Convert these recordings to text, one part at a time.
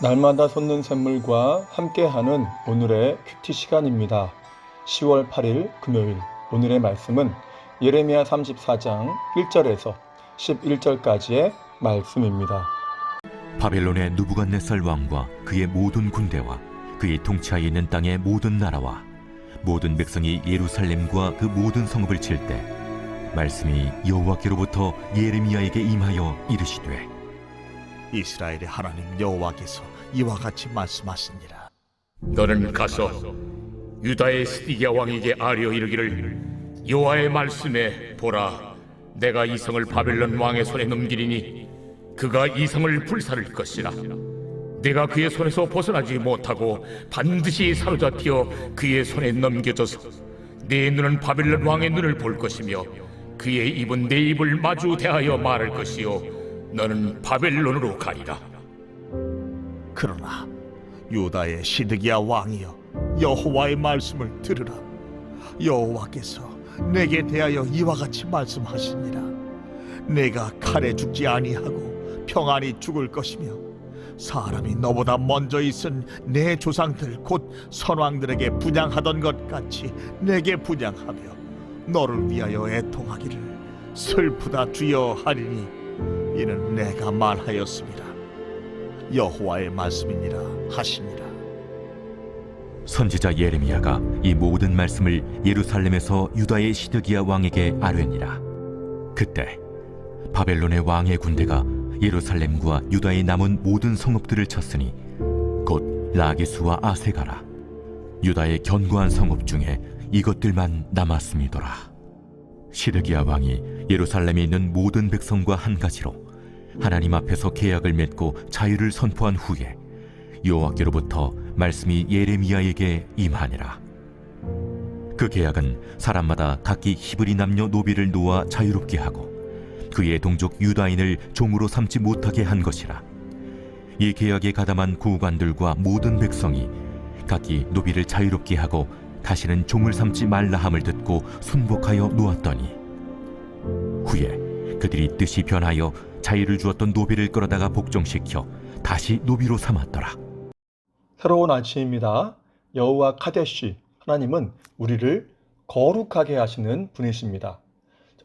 날마다 솟는 샘물과 함께하는 오늘의 큐티 시간입니다. 10월 8일 금요일 오늘의 말씀은 예레미야 34장 1절에서 11절까지의 말씀입니다. 바벨론의 느부갓네살 왕과 그의 모든 군대와 그의 통치하에 있는 땅의 모든 나라와 모든 백성이 예루살렘과 그 모든 성읍을 칠 때 말씀이 여호와께로부터 예레미야에게 임하여 이르시되 이스라엘의 하나님 여호와께서 이와 같이 말씀하시니라. 너는 가서 유다의 시드기야 왕에게 아뢰어 이르기를 여호와의 말씀에 보라, 내가 이 성을 바벨론 왕의 손에 넘기리니 그가 이 성을 불살을 것이라. 내가 그의 손에서 벗어나지 못하고 반드시 사로잡혀 그의 손에 넘겨져서 내 눈은 바벨론 왕의 눈을 볼 것이며 그의 입은 내 입을 마주 대하여 말할 것이요 너는 바벨론으로 가리라. 그러나 유다의 시드기야 왕이여, 여호와의 말씀을 들으라. 여호와께서 내게 대하여 이와 같이 말씀하시니라. 내가 칼에 죽지 아니하고 평안히 죽을 것이며 사람이 너보다 먼저 있은 내 조상들 곧 선왕들에게 분향하던 것 같이 내게 분향하며 너를 위하여 애통하기를 슬프다 주여 하리니 이는 내가 말하였습니다. 여호와의 말씀이니라 하시니라. 선지자 예레미야가 이 모든 말씀을 예루살렘에서 유다의 시드기야 왕에게 아뢰니라. 그때 바벨론의 왕의 군대가 예루살렘과 유다의 남은 모든 성읍들을 쳤으니 곧 라기스와 아세가라. 유다의 견고한 성읍 중에 이것들만 남았음이더라. 시드기야 왕이 예루살렘에 있는 모든 백성과 한 가지로 하나님 앞에서 계약을 맺고 자유를 선포한 후에 여호와께로부터 말씀이 예레미야에게 임하니라. 그 계약은 사람마다 각기 히브리 남녀 노비를 놓아 자유롭게 하고 그의 동족 유다인을 종으로 삼지 못하게 한 것이라. 이 계약에 가담한 구관들과 모든 백성이 각기 노비를 자유롭게 하고 다시는 종을 삼지 말라 함을 듣고 순복하여 놓았더니 후에 그들이 뜻이 변하여 자유를 주었던 노비를 끌어다가 복종시켜 다시 노비로 삼았더라. 새로운 아침입니다. 여호와 카데시 하나님은 우리를 거룩하게 하시는 분이십니다.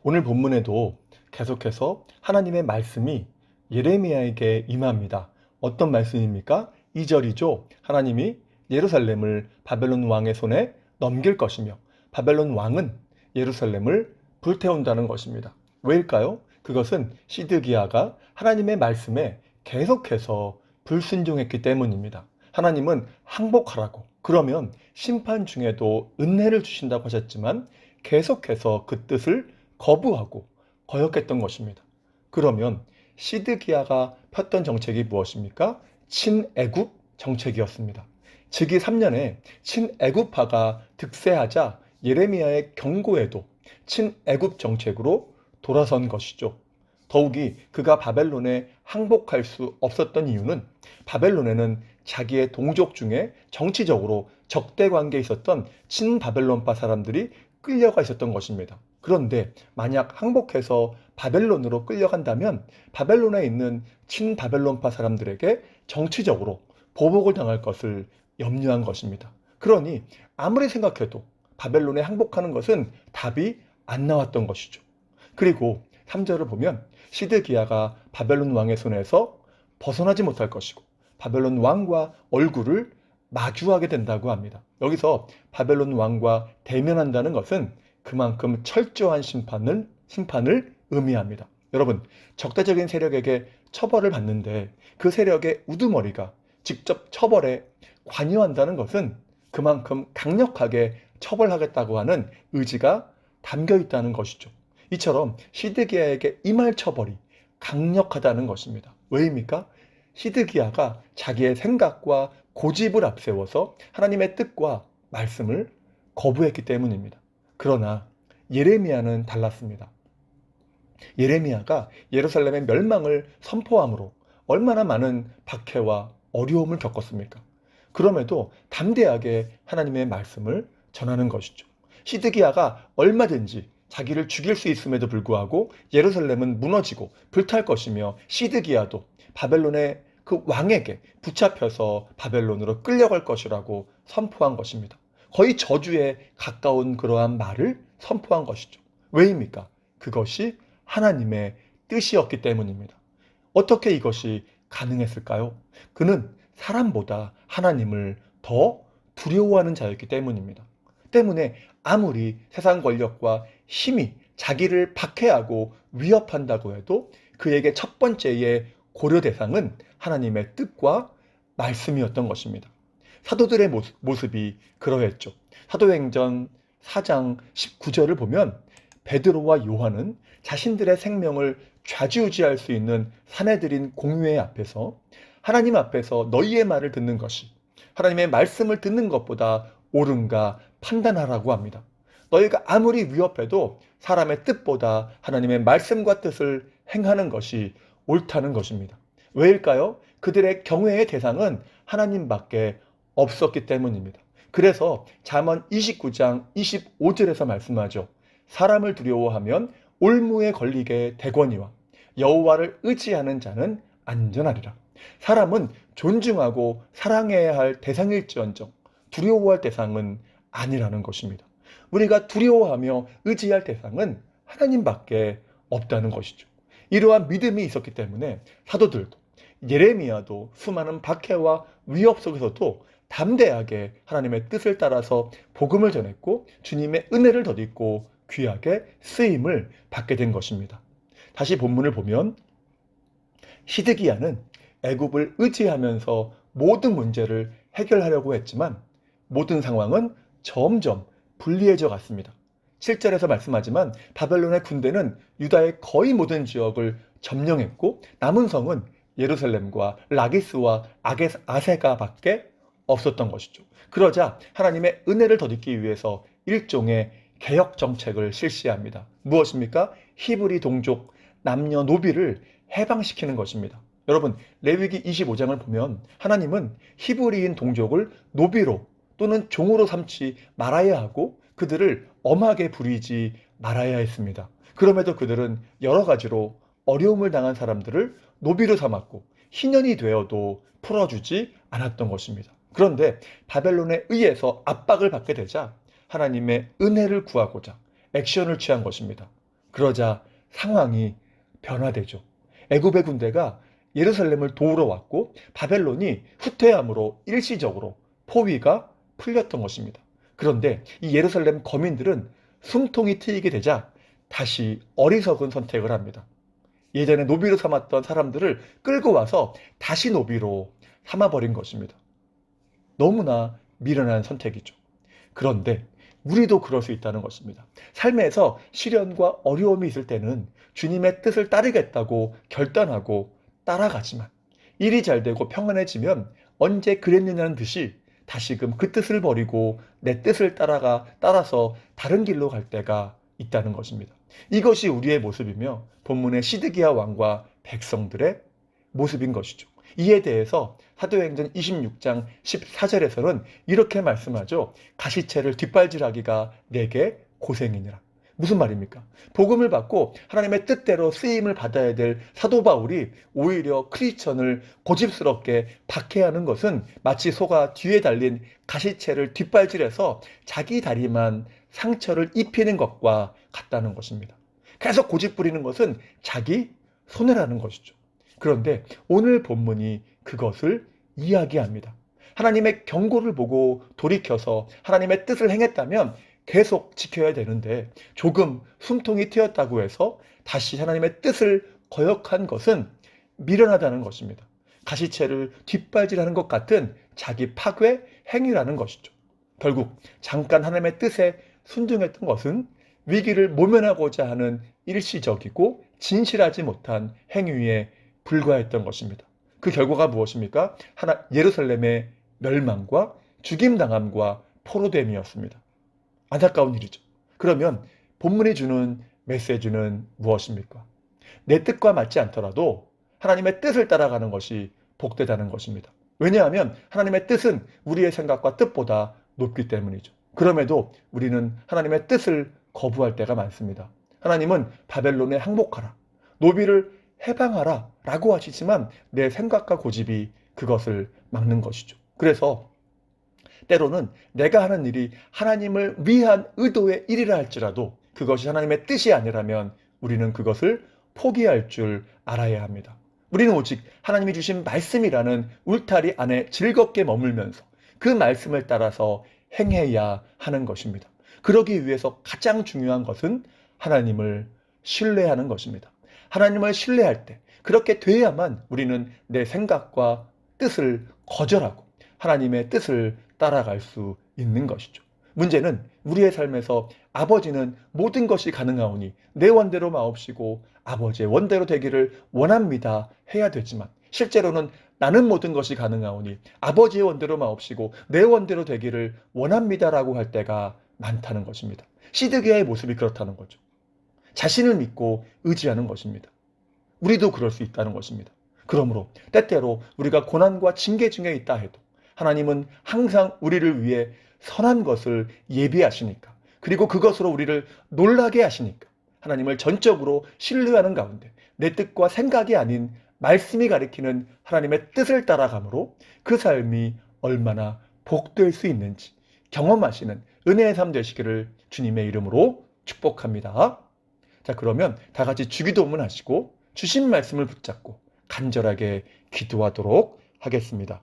오늘 본문에도 계속해서 하나님의 말씀이 예레미야에게 임합니다. 어떤 말씀입니까? 2절이죠. 하나님이 예루살렘을 바벨론 왕의 손에 넘길 것이며 바벨론 왕은 예루살렘을 불태운다는 것입니다. 왜일까요? 그것은 시드기야가 하나님의 말씀에 계속해서 불순종했기 때문입니다. 하나님은 항복하라고, 그러면 심판 중에도 은혜를 주신다고 하셨지만 계속해서 그 뜻을 거부하고 거역했던 것입니다. 그러면 시드기야가 폈던 정책이 무엇입니까? 친애국 정책이었습니다. 즉위 3년에 친애국파가 득세하자 예레미야의 경고에도 친애국 정책으로 돌아선 것이죠. 더욱이 그가 바벨론에 항복할 수 없었던 이유는 바벨론에는 자기의 동족 중에 정치적으로 적대 관계에 있었던 친바벨론파 사람들이 끌려가 있었던 것입니다. 그런데 만약 항복해서 바벨론으로 끌려간다면 바벨론에 있는 친바벨론파 사람들에게 정치적으로 보복을 당할 것을 염려한 것입니다. 그러니 아무리 생각해도 바벨론에 항복하는 것은 답이 안 나왔던 것이죠. 그리고 3절을 보면 시드기야가 바벨론 왕의 손에서 벗어나지 못할 것이고 바벨론 왕과 얼굴을 마주하게 된다고 합니다. 여기서 바벨론 왕과 대면한다는 것은 그만큼 철저한 심판을 의미합니다. 여러분, 적대적인 세력에게 처벌을 받는데 그 세력의 우두머리가 직접 처벌에 관여한다는 것은 그만큼 강력하게 처벌하겠다고 하는 의지가 담겨 있다는 것이죠. 이처럼 시드기야에게 임할 처벌이 강력하다는 것입니다. 왜입니까? 시드기야가 자기의 생각과 고집을 앞세워서 하나님의 뜻과 말씀을 거부했기 때문입니다. 그러나 예레미야는 달랐습니다. 예레미야가 예루살렘의 멸망을 선포함으로 얼마나 많은 박해와 어려움을 겪었습니까? 그럼에도 담대하게 하나님의 말씀을 전하는 것이죠. 시드기야가 얼마든지 자기를 죽일 수 있음에도 불구하고 예루살렘은 무너지고 불탈 것이며 시드기야도 바벨론의 그 왕에게 붙잡혀서 바벨론으로 끌려갈 것이라고 선포한 것입니다. 거의 저주에 가까운 그러한 말을 선포한 것이죠. 왜입니까? 그것이 하나님의 뜻이었기 때문입니다. 어떻게 이것이 가능했을까요? 그는 사람보다 하나님을 더 두려워하는 자였기 때문입니다. 때문에 아무리 세상 권력과 힘이 자기를 박해하고 위협한다고 해도 그에게 첫 번째의 고려 대상은 하나님의 뜻과 말씀이었던 것입니다. 사도들의 모습이 그러했죠. 사도행전 4장 19절을 보면 베드로와 요한은 자신들의 생명을 좌지우지할 수 있는 사내들인 공회의 앞에서 하나님 앞에서 너희의 말을 듣는 것이 하나님의 말씀을 듣는 것보다 옳은가 판단하라고 합니다. 너희가 아무리 위협해도 사람의 뜻보다 하나님의 말씀과 뜻을 행하는 것이 옳다는 것입니다. 왜일까요? 그들의 경외의 대상은 하나님밖에 없었기 때문입니다. 그래서 잠언 29장 25절에서 말씀하죠. 사람을 두려워하면 올무에 걸리게 되거니와 여호와를 의지하는 자는 안전하리라. 사람은 존중하고 사랑해야 할 대상일지언정 두려워할 대상은 아니라는 것입니다. 우리가 두려워하며 의지할 대상은 하나님밖에 없다는 것이죠. 이러한 믿음이 있었기 때문에 사도들도 예레미야도 수많은 박해와 위협 속에서도 담대하게 하나님의 뜻을 따라서 복음을 전했고 주님의 은혜를 덧입고 귀하게 쓰임을 받게 된 것입니다. 다시 본문을 보면 시드기야는 애굽을 의지하면서 모든 문제를 해결하려고 했지만 모든 상황은 점점 불리해져 갔습니다. 7절에서 말씀하지만 바벨론의 군대는 유다의 거의 모든 지역을 점령했고 남은 성은 예루살렘과 라기스와 아세가밖에 없었던 것이죠. 그러자 하나님의 은혜를 덧입기 위해서 일종의 개혁 정책을 실시합니다. 무엇입니까? 히브리 동족 남녀노비를 해방시키는 것입니다. 여러분, 레위기 25장을 보면 하나님은 히브리인 동족을 노비로 또는 종으로 삼지 말아야 하고 그들을 엄하게 부리지 말아야 했습니다. 그럼에도 그들은 여러 가지로 어려움을 당한 사람들을 노비로 삼았고 희년이 되어도 풀어주지 않았던 것입니다. 그런데 바벨론에 의해서 압박을 받게 되자 하나님의 은혜를 구하고자 액션을 취한 것입니다. 그러자 상황이 변화되죠. 애굽의 군대가 예루살렘을 도우러 왔고 바벨론이 후퇴함으로 일시적으로 포위가 풀렸던 것입니다. 그런데 이 예루살렘 거민들은 숨통이 트이게 되자 다시 어리석은 선택을 합니다. 예전에 노비로 삼았던 사람들을 끌고 와서 다시 노비로 삼아버린 것입니다. 너무나 미련한 선택이죠. 그런데 우리도 그럴 수 있다는 것입니다. 삶에서 시련과 어려움이 있을 때는 주님의 뜻을 따르겠다고 결단하고 따라가지만 일이 잘 되고 평안해지면 언제 그랬느냐는 듯이 다시금 그 뜻을 버리고 내 뜻을 따라서 다른 길로 갈 때가 있다는 것입니다. 이것이 우리의 모습이며 본문의 시드기야 왕과 백성들의 모습인 것이죠. 이에 대해서 사도행전 26장 14절에서는 이렇게 말씀하죠. 가시채를 뒷발질하기가 내게 고생이니라. 무슨 말입니까? 복음을 받고 하나님의 뜻대로 쓰임을 받아야 될 사도 바울이 오히려 크리스천을 고집스럽게 박해하는 것은 마치 소가 뒤에 달린 가시채를 뒷발질해서 자기 다리만 상처를 입히는 것과 같다는 것입니다. 계속 고집 부리는 것은 자기 손해라는 것이죠. 그런데 오늘 본문이 그것을 이야기합니다. 하나님의 경고를 보고 돌이켜서 하나님의 뜻을 행했다면 계속 지켜야 되는데 조금 숨통이 트였다고 해서 다시 하나님의 뜻을 거역한 것은 미련하다는 것입니다. 가시채를 뒷발질하는 것 같은 자기 파괴 행위라는 것이죠. 결국 잠깐 하나님의 뜻에 순종했던 것은 위기를 모면하고자 하는 일시적이고 진실하지 못한 행위에 불과했던 것입니다. 그 결과가 무엇입니까? 예루살렘의 멸망과 죽임당함과 포로됨이었습니다. 안타까운 일이죠. 그러면 본문이 주는 메시지는 무엇입니까? 내 뜻과 맞지 않더라도 하나님의 뜻을 따라가는 것이 복되다는 것입니다. 왜냐하면 하나님의 뜻은 우리의 생각과 뜻보다 높기 때문이죠. 그럼에도 우리는 하나님의 뜻을 거부할 때가 많습니다. 하나님은 바벨론에 항복하라, 노비를 해방하라 라고 하시지만 내 생각과 고집이 그것을 막는 것이죠. 그래서 때로는 내가 하는 일이 하나님을 위한 의도의 일이라 할지라도 그것이 하나님의 뜻이 아니라면 우리는 그것을 포기할 줄 알아야 합니다. 우리는 오직 하나님이 주신 말씀이라는 울타리 안에 즐겁게 머물면서 그 말씀을 따라서 행해야 하는 것입니다. 그러기 위해서 가장 중요한 것은 하나님을 신뢰하는 것입니다. 하나님을 신뢰할 때 그렇게 돼야만 우리는 내 생각과 뜻을 거절하고 하나님의 뜻을 따라갈 수 있는 것이죠. 문제는 우리의 삶에서 아버지는 모든 것이 가능하오니 내 원대로 마옵시고 아버지의 원대로 되기를 원합니다 해야 되지만 실제로는 나는 모든 것이 가능하오니 아버지의 원대로 마옵시고 내 원대로 되기를 원합니다라고 할 때가 많다는 것입니다. 시드기야의 모습이 그렇다는 거죠. 자신을 믿고 의지하는 것입니다. 우리도 그럴 수 있다는 것입니다. 그러므로 때때로 우리가 고난과 징계 중에 있다 해도 하나님은 항상 우리를 위해 선한 것을 예비하시니까 그리고 그것으로 우리를 놀라게 하시니까 하나님을 전적으로 신뢰하는 가운데 내 뜻과 생각이 아닌 말씀이 가리키는 하나님의 뜻을 따라감으로 그 삶이 얼마나 복될 수 있는지 경험하시는 은혜의 삶 되시기를 주님의 이름으로 축복합니다. 자, 그러면 다 같이 주기도문 하시고 주신 말씀을 붙잡고 간절하게 기도하도록 하겠습니다.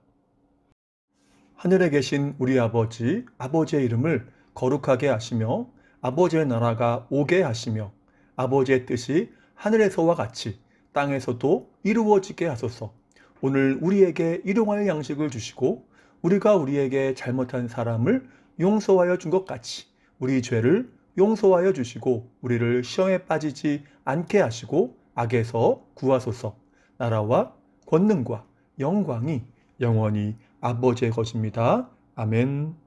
하늘에 계신 우리 아버지, 아버지의 이름을 거룩하게 하시며 아버지의 나라가 오게 하시며 아버지의 뜻이 하늘에서와 같이 땅에서도 이루어지게 하소서. 오늘 우리에게 일용할 양식을 주시고 우리가 우리에게 잘못한 사람을 용서하여 준 것 같이 우리 죄를 용서하여 주시고 우리를 시험에 빠지지 않게 하시고 악에서 구하소서. 나라와 권능과 영광이 영원히 아버지의 것입니다. 아멘.